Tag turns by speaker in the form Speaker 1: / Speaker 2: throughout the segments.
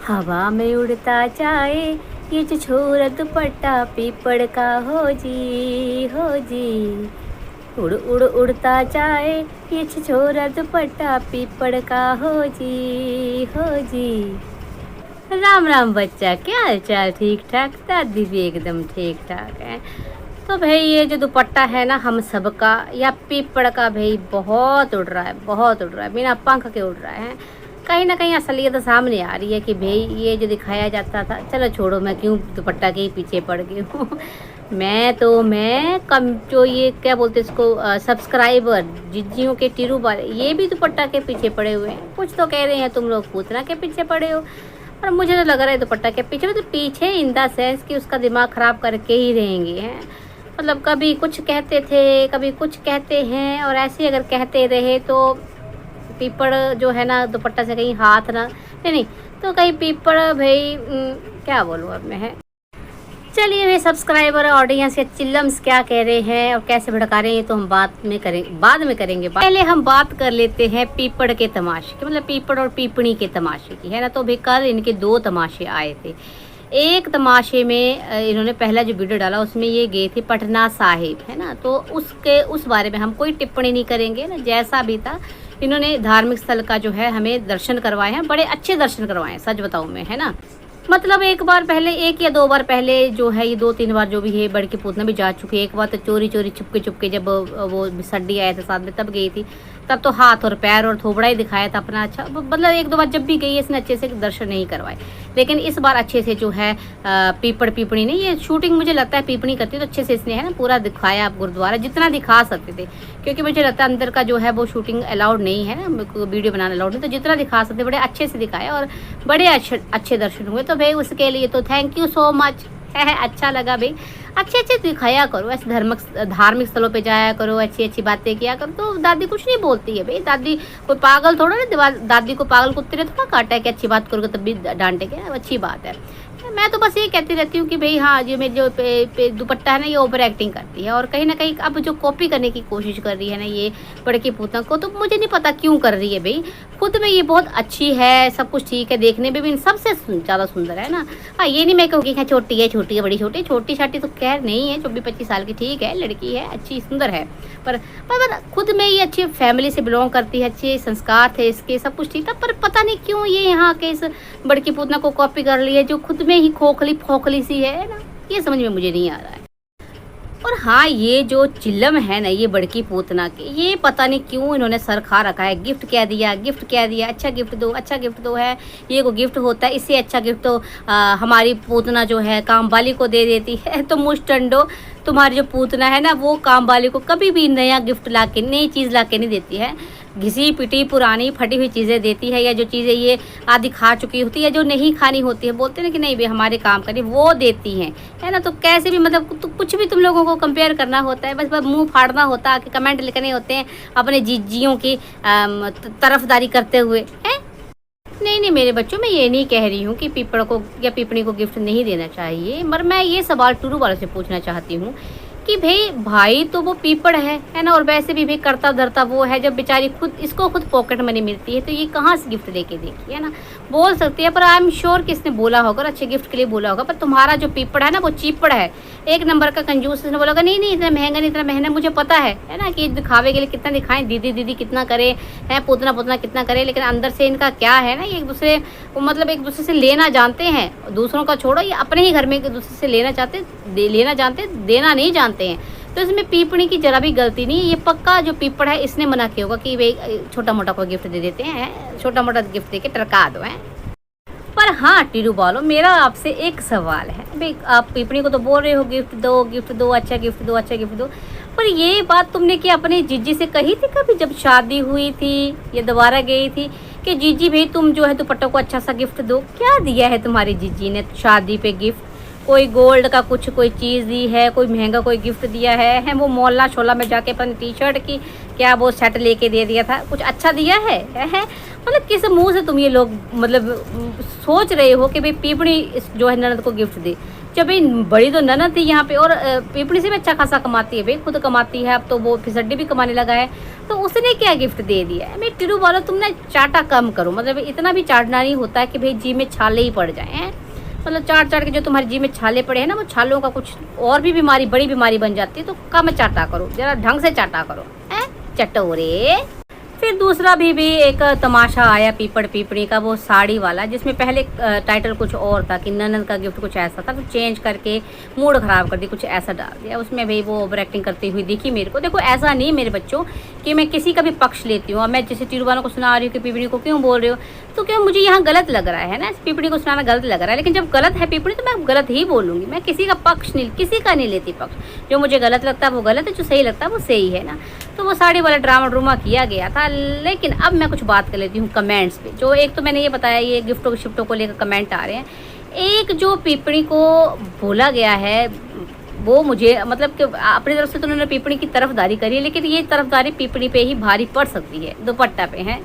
Speaker 1: हवा में उड़ता जाए ये जो छोरा दुपट्टा पीपड़ का हो जी। उड़ उड़ उड़ता जाए ये जो छोरा दुपट्टा पीपड़ का हो जी। राम राम बच्चा, क्या हाल चाल? ठीक ठाक? दादी भी एकदम ठीक ठाक है। तो भाई ये जो दुपट्टा है ना हम सबका या पीपड़ का भाई बहुत उड़ रहा है, बहुत उड़ रहा है, बिना पंख के उड़ रहा है। कहीं ना कहीं असलियत सामने आ रही है कि भाई ये जो दिखाया जाता था, चलो छोड़ो, मैं क्यों दुपट्टा के ही पीछे पड़ गई हूँ। मैं कम जो ये क्या बोलते इसको सब्सक्राइबर जिज्जियों के टीरू वाले ये भी दुपट्टा के पीछे पड़े हुए हैं। कुछ तो कह रहे हैं तुम लोग पूतना के पीछे पड़े हो, और मुझे तो लग रहा है दुपट्टा के पीछे, मतलब पीछे इन द सेंस कि उसका दिमाग ख़राब करके ही रहेंगे हैं। मतलब कभी कुछ कहते थे, कभी कुछ कहते हैं, और ऐसे अगर कहते रहे तो पीपड़ जो है ना दुपट्टा से कहीं हाथ ना नहीं तो कहीं पीपड़ भाई क्या बोलूँ अब मैं है। चलिए मेरे सब्सक्राइबर ऑडियंस या चिल्लम्स क्या कह रहे हैं और कैसे भड़का रहे हैं तो हम बाद में करेंगे। पहले हम बात कर लेते हैं पीपड़ के तमाशे की, मतलब पीपड़ और पीपणी के तमाशे की, है ना। तो भी कल इनके 2 तमाशे आए थे। एक तमाशे में इन्होंने पहला जो वीडियो डाला उसमें ये गए थे पटना साहिब, है ना। तो उस बारे में हम कोई टिप्पणी नहीं करेंगे ना, जैसा भी था। इन्होंने धार्मिक स्थल का जो है हमें दर्शन करवाए हैं, बड़े अच्छे दर्शन करवाए हैं, सच बताऊं मैं, है ना। मतलब एक या 2 बार पहले जो है ये 2-3 बार जो भी है बड़की पूतना भी जा चुकी है। एक बार तो चोरी चुपके जब वो सड्डी आया था साथ में तब गई थी, तब तो हाथ और पैर और थोबड़ा ही दिखाया था अपना। अच्छा मतलब 1-2 बार जब भी गई है इसने अच्छे से दर्शन नहीं करवाए, लेकिन इस बार अच्छे से जो है पीपणी नहीं, ये शूटिंग मुझे लगता है पीपणी करती है तो अच्छे से इसने है ना पूरा दिखाया गुरुद्वारा जितना दिखा सकते थे, क्योंकि मुझे लगता है अंदर का जो है वो शूटिंग अलाउड नहीं है ना, वीडियो बनाना अलाउड नहीं, तो जितना दिखा सकते बड़े अच्छे से दिखाया और बड़े अच्छे दर्शन हुए। तो भाई उसके लिए तो थैंक यू सो मच, है अच्छा लगा भाई। अच्छे दिखाया करो, ऐसे धार्मिक स्थलों पे जाया करो, अच्छी बातें किया करो, तो दादी कुछ नहीं बोलती है भाई। दादी कोई पागल थोड़ा ना, दादी को पागल कुत्ते ने थोड़ा काटा है कि अच्छी बात करोगे तब भी डांटेगे, अच्छी बात है। मैं तो बस ये कहती रहती हूँ कि भाई हाँ जो मेरी जो दुपट्टा है ना ये ओवर एक्टिंग करती है, और कहीं ना कहीं अब जो कॉपी करने की कोशिश कर रही है ना ये बड़की पूतना को, तो मुझे नहीं पता क्यों कर रही है भाई। खुद में ये बहुत अच्छी है, सब कुछ ठीक है, देखने में भी सबसे ज़्यादा सुंदर है ना। हाँ ये नहीं मैं कहूँगी हाँ छोटी है बड़ी छोटी छाटी तो खैर नहीं है, 24-25 साल की ठीक है, लड़की है, अच्छी सुंदर है, पर खुद में ये अच्छी फैमिली से बिलोंग करती है, अच्छे संस्कार थे इसके, सब कुछ ठीक था, पर पता नहीं क्यों ये यहाँ के इस बड़की पूतना को कॉपी कर ली है जो खुद में ही खोखली सी है ना, ये समझ में मुझे नहीं आ रहा है। और हाँ ये जो चिल्लम है ना ये बड़की पूतना के, ये पता नहीं क्यों इन्होंने सर खा रखा है। गिफ्ट क्या दिया, अच्छा गिफ्ट दो है, ये को गिफ्ट होता है, इससे अच्छा गिफ्ट तो हमारी पूतना जो है काम वाली को दे देती है। तो मुस्टंडो तुम्हारी जो पूतना है ना वो काम वाली को कभी भी नया गिफ्ट लाके, नई चीज़ लाके नहीं देती है, घिसी पिटी पुरानी फटी हुई चीज़ें देती है, या जो चीज़ें ये आदि खा चुकी होती है, जो नहीं खानी होती है, बोलते हैं ना कि नहीं भाई हमारे काम करिए, वो देती हैं, है ना। तो कैसे भी मतलब तो कुछ भी तुम लोगों को कंपेयर करना होता है, बस मुंह फाड़ना होता है, कि कमेंट लिखने होते हैं अपने जीजियों की तरफदारी करते हुए है। नहीं मेरे बच्चों, मैं ये नहीं कह रही हूँ कि पीपड़ को या पीपणी को गिफ्ट नहीं देना चाहिए, मगर मैं ये सवाल टूरू वालों से पूछना चाहती हूँ कि भाई तो वो पीपड़ है ना, और वैसे भी भाई करता धरता वो है, जब बेचारी इसको खुद पॉकेट मनी मिलती है तो ये कहाँ से गिफ्ट लेके देखी, है ना। बोल सकती है, पर आई एम श्योर कि इसने बोला होगा, अच्छे गिफ्ट के लिए बोला होगा, पर तुम्हारा जो पीपड़ है ना वो चीपड़ है, 1 नंबर का कंजूस। इसने बोला नहीं इतना महंगा, मुझे पता है ना कि दिखावे के लिए कितना दिखाएं, दीदी कितना करे है, पूतना कितना करे, लेकिन अंदर से इनका क्या है ना, ये एक दूसरे से लेना जानते हैं, दूसरों का छोड़ो, ये अपने ही घर में एक दूसरे से लेना जानते, देना नहीं जानते हैं। तो इसमें पीपणी की जरा भी गलती नहीं है, ये पक्का जो पीपड़ है इसने मना किया होगा कि भाई छोटा मोटा कोई गिफ्ट दे देते हैं, छोटा मोटा गिफ्ट देके टरका दो है। पर हाँ टीरू बालो, मेरा आपसे एक सवाल है भाई, आप पीपणी को तो बोल रहे हो गिफ्ट दो, अच्छा गिफ्ट दो, पर ये बात तुमने क्या अपने जीजी से कही थी कभी जब शादी हुई थी या दोबारा गई थी कि जीजी भाई तुम जो है दुपट्टों को अच्छा सा गिफ्ट दो? क्या दिया है तुम्हारी जीजी ने शादी पे गिफ्ट? कोई गोल्ड का कोई चीज़ दी है, कोई महंगा कोई गिफ्ट दिया है वो मोहल्ला छोला में जाके अपनी टी-शर्ट की क्या वो सेट लेके दे दिया था, कुछ अच्छा दिया है? मतलब किस मुंह से तुम ये लोग मतलब सोच रहे हो कि भाई पीपणी जो है ननद को गिफ्ट दे? जब भाई बड़ी तो ननद थी यहाँ पे, और पीपड़ी से भी अच्छा खासा कमाती है भाई, खुद कमाती है, अब तो वो फिसड्डी भी कमाने लगा है, तो उसने क्या गिफ्ट दे दिया है। मैं टिरू वालों तुम ना चाटा कम करो, मतलब इतना भी चाटना नहीं होता है कि भाई जी में छाले ही पड़ जाए हैं। मतलब चाट चाट के जो तुम्हारे जी में छाले पड़े हैं ना, वो छालों का कुछ और भी बीमारी, बड़ी बीमारी बन जाती है। तो कम चाटा करो, जरा ढंग से चाटा करो, है चटोरे। फिर दूसरा भी एक तमाशा आया पीपड़ पीपड़ी का, वो साड़ी वाला, जिसमें पहले टाइटल कुछ और था कि ननद का गिफ्ट कुछ ऐसा था, तो चेंज करके मूड ख़राब कर दी, कुछ ऐसा डाल दिया उसमें। भाई वो ओवर एक्टिंग करती हुई दिखी मेरे को। देखो ऐसा नहीं मेरे बच्चों कि मैं किसी का भी पक्ष लेती हूँ, और मैं जैसे टीरू वालों को सुना रही हूँ कि पीपड़ी को क्यों बोल रहे हो, तो क्यों मुझे यहाँ गलत लग रहा है ना, पीपड़ी को सुनाना गलत लग रहा है। लेकिन जब गलत है पीपड़ी तो मैं गलत ही बोलूँगी, मैं किसी का पक्ष नहीं, किसी का नहीं लेती पक्ष। जो मुझे गलत लगता है वो गलत है, जो सही लगता है वो सही है ना। तो वो साड़ी वाला ड्रामा किया गया था। लेकिन अब मैं कुछ बात कर लेती हूँ कमेंट्स पे। जो एक तो मैंने ये बताया, ये गिफ्टों शिफ्टों को लेकर कमेंट आ रहे हैं। एक जो पीपड़ी को बोला गया है वो मुझे मतलब कि अपनी तरफ से तो उन्होंने पीपड़ी की तरफदारी करी है, लेकिन ये तरफदारी पीपड़ी पे ही भारी पड़ सकती है, दुपट्टा पे है।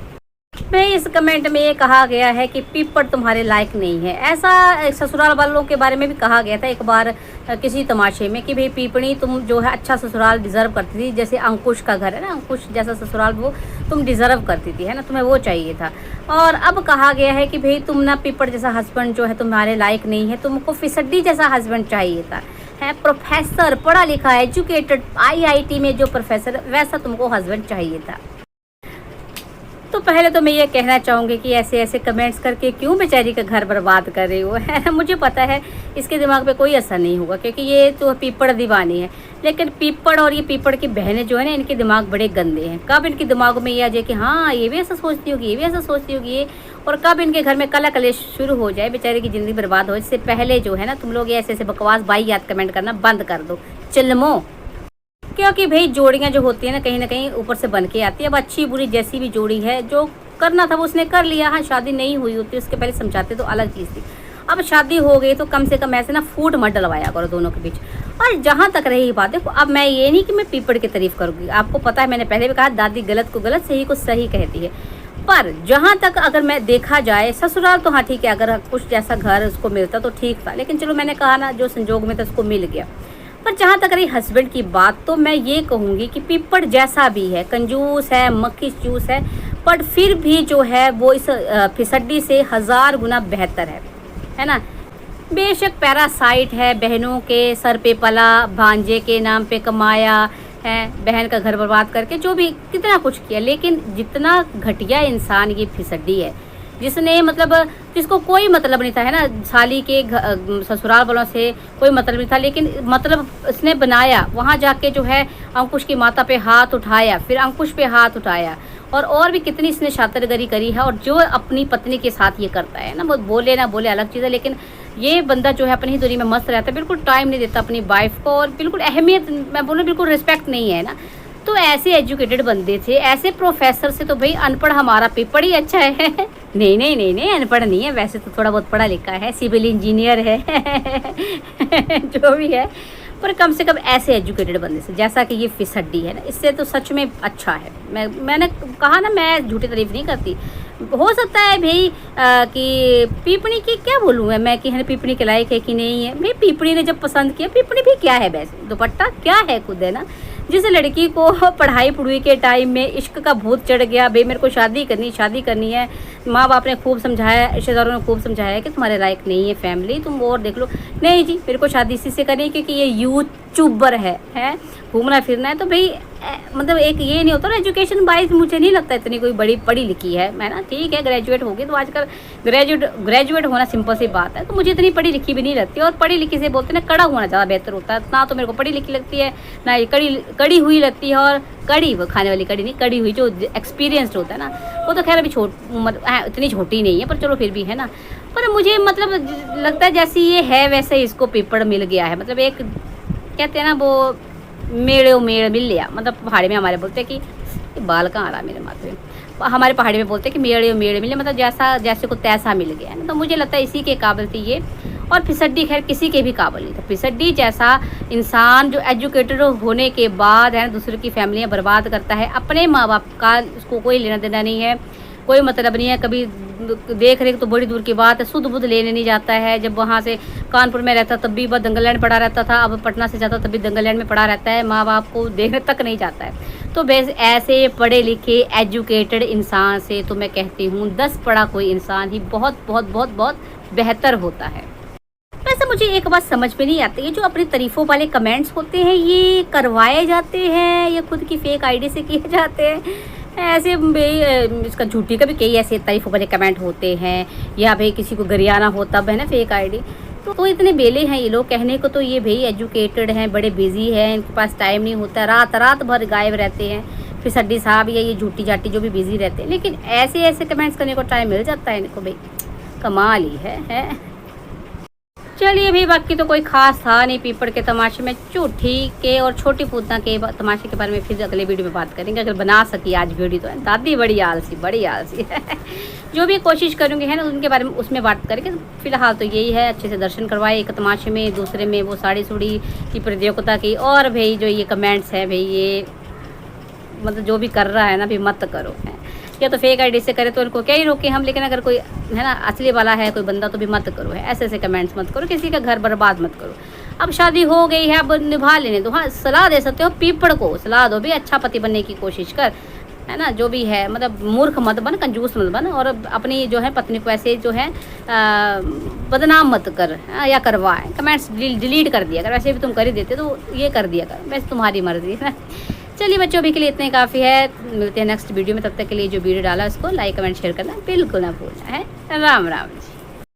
Speaker 1: मैं इस कमेंट में ये कहा गया है कि पीपड़ तुम्हारे लायक नहीं है। ऐसा ससुराल वालों के बारे में भी कहा गया था एक बार किसी तमाशे में कि भाई पीपड़ी तुम जो है अच्छा ससुराल डिज़र्व करती थी, जैसे अंकुश का घर है ना, अंकुश जैसा ससुराल वो तुम डिज़र्व करती थी, है ना, तुम्हें वो चाहिए था। और अब कहा गया है कि भाई तुम ना पीपड़ जैसा हस्बैंड जो है तुम्हारे लायक नहीं है, तुमको फिसड्डी जैसा हस्बैंड चाहिए था, है प्रोफेसर, पढ़ा लिखा एजुकेटेड IIT में जो प्रोफेसर, वैसा तुमको हस्बैंड चाहिए था। तो पहले तो मैं ये कहना चाहूँगी कि ऐसे ऐसे कमेंट्स करके क्यों बेचारी का घर बर्बाद कर रही हो, है। मुझे पता है इसके दिमाग पे कोई असर नहीं होगा, क्योंकि ये तो पीपड़ दीवानी है। लेकिन पीपड़ और ये पीपड़ की बहनें जो है ना, इनके दिमाग बड़े गंदे हैं। कब इनके दिमाग में ये आ जाए कि हाँ ये भी ऐसा सोचती होगी, ये भी ऐसा सोचती होगी ये, और कब इनके घर में कला कलेश शुरू हो जाए, बेचारे की ज़िंदगी बर्बाद हो। इससे पहले जो है ना, तुम लोग ऐसे ऐसे बकवास बाई याद कमेंट करना बंद कर दो, चिल्मो। क्योंकि भाई जोड़ियाँ जो होती है ना कहीं ऊपर से बन के आती है। अब अच्छी बुरी जैसी भी जोड़ी है, जो करना था वो उसने कर लिया। हाँ, शादी नहीं हुई होती उसके पहले समझाते तो अलग चीज़ थी। अब शादी हो गई तो कम से कम ऐसे ना फूट मत डलवाया करो दोनों के बीच। और जहाँ तक रही बात, देखो अब मैं ये नहीं कि मैं पीपड़ की तारीफ करूँगी, आपको पता है मैंने पहले भी कहा दादी गलत को गलत, सही को सही कहती है। पर जहाँ तक अगर मैं देखा जाए ससुराल तो हाँ ठीक है, अगर कुछ जैसा घर उसको मिलता तो ठीक था, लेकिन चलो मैंने कहा ना जो संजोग में था उसको मिल गया। पर जहाँ तक रही हस्बैंड की बात, तो मैं ये कहूँगी कि पीपड़ जैसा भी है, कंजूस है, मक्खी चूस है, पर फिर भी जो है वो इस फिसड्डी से 1000 गुना बेहतर है ना। बेशक पैरासाइट है, बहनों के सर पे पला, भांजे के नाम पे कमाया है, बहन का घर बर्बाद करके जो भी कितना कुछ किया, लेकिन जितना घटिया इंसान ये फिसड्डी है, जिसने मतलब जिसको कोई मतलब नहीं था, है ना, साली के ससुराल वालों से कोई मतलब नहीं था, लेकिन मतलब उसने बनाया, वहाँ जाके जो है अंकुश की माता पे हाथ उठाया, फिर अंकुश पे हाथ उठाया, और भी कितनी इसने शातिरगरी करी है। और जो अपनी पत्नी के साथ ये करता है ना, वो बोले ना बोले अलग चीज़ है, लेकिन ये बंदा जो है अपनी ही दुनिया में मस्त रहता है, बिल्कुल टाइम नहीं देता अपनी वाइफ को, और बिल्कुल अहमियत, मैं बोलूँ बिल्कुल रिस्पेक्ट नहीं है ना। तो ऐसे एजुकेटेड बंदे थे, ऐसे प्रोफेसर से तो भाई अनपढ़ हमारा पेपर ही अच्छा है। नहीं, अनपढ़ नहीं है, वैसे तो थोड़ा बहुत पढ़ा लिखा है, सिविल इंजीनियर है जो भी है, पर कम से कम ऐसे एजुकेटेड बंदे से, जैसा कि ये फिसड्डी है ना, इससे तो सच में अच्छा है। मैंने कहा ना, मैं झूठी तारीफ नहीं करती। हो सकता है भाई कि पीपड़ी की क्या बोलूँ मैं कि है पीपड़ी के लायक है कि नहीं है। भाई पीपड़ी ने जब पसंद किया, पीपड़ी भी क्या है वैसे, दुपट्टा क्या है खुद, है ना। जिस लड़की को पढ़ाई पढ़ुई के टाइम में इश्क का भूत चढ़ गया, भाई मेरे को शादी करनी है, माँ बाप ने खूब समझाया, रिश्तेदारों ने खूब समझाया कि तुम्हारे लायक नहीं है फैमिली, तुम और देख लो, नहीं जी मेरे को शादी इसी से करनी है क्योंकि ये यूट्यूबर है, घूमना फिरना है। तो भाई मतलब एक ये नहीं होता ना, एजुकेशन वाइज मुझे नहीं लगता इतनी कोई बड़ी पढ़ी लिखी है ना, ठीक है ग्रेजुएट होगी तो आजकल ग्रेजुएट होना सिंपल सी बात है, तो मुझे इतनी पढ़ी लिखी भी नहीं लगती। और पढ़ी लिखी से बोलते ना कड़ा होना ज़्यादा बेहतर होता है, ना तो मेरे को पढ़ी लिखी लगती है, ना ये कड़ी हुई लगती है। और कड़ी वो खाने वाली कड़ी नहीं, कड़ी हुई जो एक्सपीरियंस्ड होता है ना, वो तो खैर अभी इतनी छोटी नहीं है, पर चलो फिर भी है ना। पर मुझे मतलब लगता है जैसी ये है वैसे इसको पेपर मिल गया है, मतलब एक कहते हैं ना वो मेड़ मिल लिया, मतलब पहाड़ी में हमारे बोलते हैं कि बाल कहाँ आ रहा मेरे माथे में, हमारे पहाड़ी में बोलते हैं कि मेड़ मिल लिया, मतलब जैसा जैसे को तैसा मिल गया है ना। तो मुझे लगता है इसी के काबिल थी ये, और फिसड्डी खैर किसी के भी काबिल नहीं था। फिसड्डी जैसा इंसान जो एजुकेटेड होने के बाद है दूसरे की फैमिलियाँ बर्बाद करता है, अपने माँ बाप का उसको कोई लेना देना नहीं है, कोई मतलब नहीं है, कभी देख रेख तो बड़ी दूर की बात है, शुद्ध बुद्ध लेने नहीं जाता है। जब वहाँ से कानपुर में रहता तब भी वह दंगलैंड पड़ा रहता था, अब पटना से जाता तब भी दंगलैंड में पड़ा रहता है, माँ बाप को देखने तक नहीं जाता है। तो बस ऐसे पढ़े लिखे एजुकेटेड इंसान से तो मैं कहती हूँ 10 पढ़ा कोई इंसान ही बहुत बहुत बहुत बहुत बेहतर होता है। वैसे मुझे एक बात समझ में नहीं आती है, जो अपनी तारीफों वाले कमेंट्स होते हैं ये करवाए जाते हैं या खुद की फेक आईडी से किए जाते हैं। ऐसे इसका झूठी का भी कई ऐसे तारीफों वाले कमेंट होते हैं, या भाई किसी को गरियाना हो तब है ना फेक आईडी। तो इतने बेले हैं ये लोग कहने को, तो ये भाई एजुकेटेड हैं, बड़े बिजी हैं, इनके पास टाइम नहीं होता, रात भर गायब रहते हैं, फिर सड्डी साहब या ये झूठी जाटी जो भी बिजी रहते हैं, लेकिन ऐसे ऐसे कमेंट्स करने को टाइम मिल जाता है इनको। भाई कमाल ही है। चलिए भाई, बाकी तो कोई खास था नहीं पीपड़ के तमाशे में। झूठी के और छोटी पूतना के तमाशे के बारे में फिर अगले वीडियो में बात करेंगे, अगर बना सकी आज वीडियो तो। दादी बड़ी आलसी है। जो भी कोशिश करूँगी है ना उनके बारे में उसमें बात करेंगे। फिलहाल तो यही है, अच्छे से दर्शन करवाए एक तमाशे में, दूसरे में वो साड़ी सूड़ी की प्रतियोगिता की। और भाई जो ये कमेंट्स है भाई, ये मतलब जो भी कर रहा है ना भाई मत करो है, या तो फेक आईडी से करे तो उनको क्या ही रोके हम, लेकिन अगर कोई है ना असली वाला है कोई बंदा तो भी मत करो है, ऐसे ऐसे कमेंट्स मत करो, किसी का घर बर्बाद मत करो। अब शादी हो गई है, अब निभा लेने दो। हाँ, सलाह दे सकते हो पीपड़ को, सलाह दो भी अच्छा पति बनने की कोशिश कर, है ना। जो भी है मतलब मूर्ख मत बन, कंजूस मत बन, और अपनी जो है पत्नी को ऐसे जो है बदनाम मत कर या करवाए। कमेंट्स डिलीट कर दिया कर, वैसे भी तुम कर ही देते तो ये कर दिया कर, वैसे तुम्हारी मर्जी है। चलिए बच्चों, अभी के लिए इतना ही काफ़ी है, मिलते हैं नेक्स्ट वीडियो में। तब तक के लिए जो वीडियो डाला उसको लाइक कमेंट शेयर करना बिल्कुल ना भूलना है। राम राम।